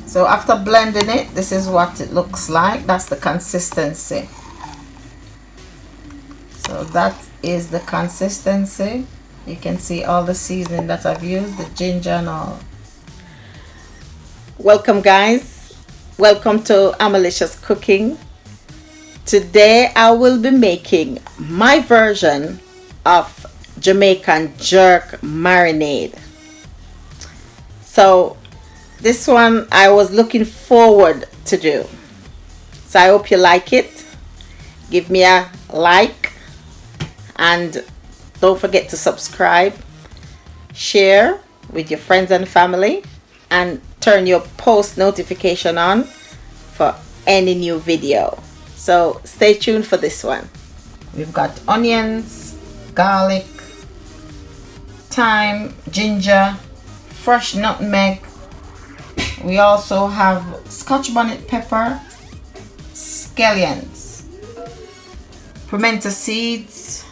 So after blending it, this is what it looks like. That's the consistency. So that is the consistency. You can see all the seasoning that I've used, the ginger and all. Welcome guys, welcome to Amelicious Cooking. Today I will be making my version of Jamaican jerk marinade. So this one I was looking forward to do. So I hope you like it. Give me a like and don't forget to subscribe, share with your friends and family, and turn your post notification on for any new video. So stay tuned for this one. We've got onions, garlic, thyme, ginger, fresh nutmeg. We also have Scotch bonnet pepper, scallions, pimento seeds,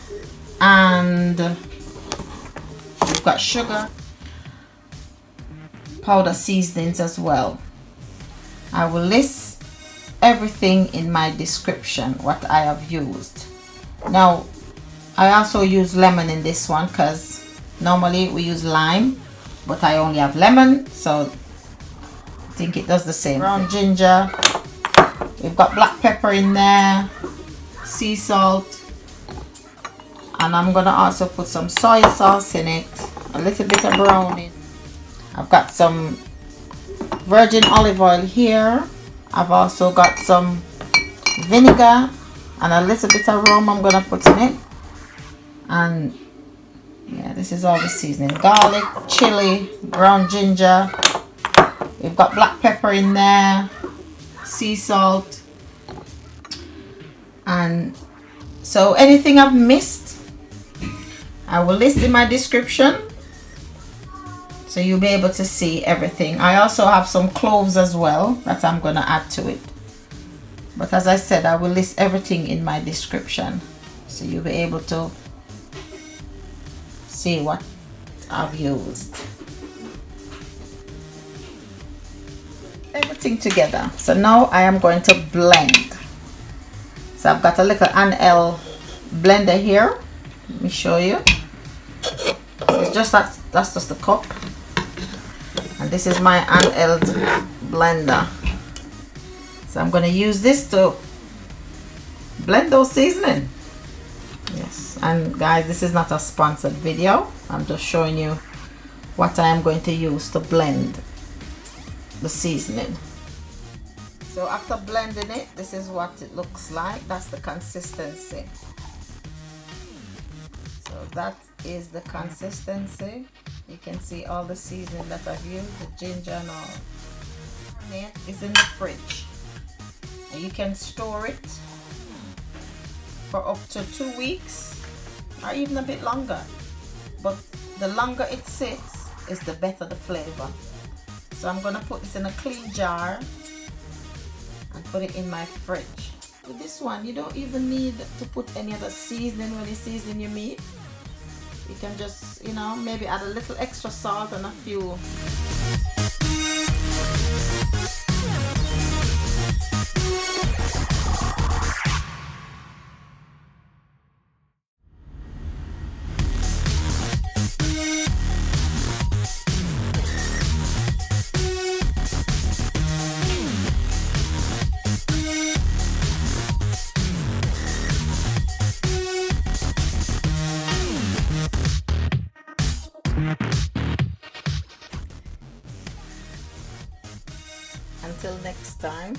and we've got sugar, powder seasonings as well. I will list everything in my description what I have used. Now I also use lemon in this one because normally we use lime, but I only have lemon, so I think it does the same. Brown ginger, we've got black pepper in there, sea salt, and I'm gonna also put some soya sauce in it, a little bit of browning. I've got some virgin olive oil here. I've also got some vinegar and a little bit of rum I'm gonna put in it. And yeah, this is all the seasoning: garlic, chili, brown ginger. We've got black pepper in there, sea salt, and so anything I've missed I will list in my description, so you'll be able to see everything. I also have some cloves as well that I'm gonna add to it, but as I said, I will list everything in my description, so you'll be able to see what I've used. Everything together. So now I am going to blend. So I've got a little NL blender here. Let me show you. It's just that's just the cup, and this is my handheld blender. So I'm going to use this to blend those seasoning. Yes, and guys, this is not a sponsored video. I'm just showing you what I am going to use to blend the seasoning. So after blending it, this is what it looks like. That's the consistency. So that is the consistency. You can see all the seasoning that I've used, the ginger and all. It is in the fridge. And you can store it for up to 2 weeks or even a bit longer. But the longer it sits is the better the flavor. So I'm going to put this in a clean jar and put it in my fridge. With this one, you don't even need to put any other seasoning when you season your meat. You can just, you know, maybe add a little extra salt and a few. Until next time.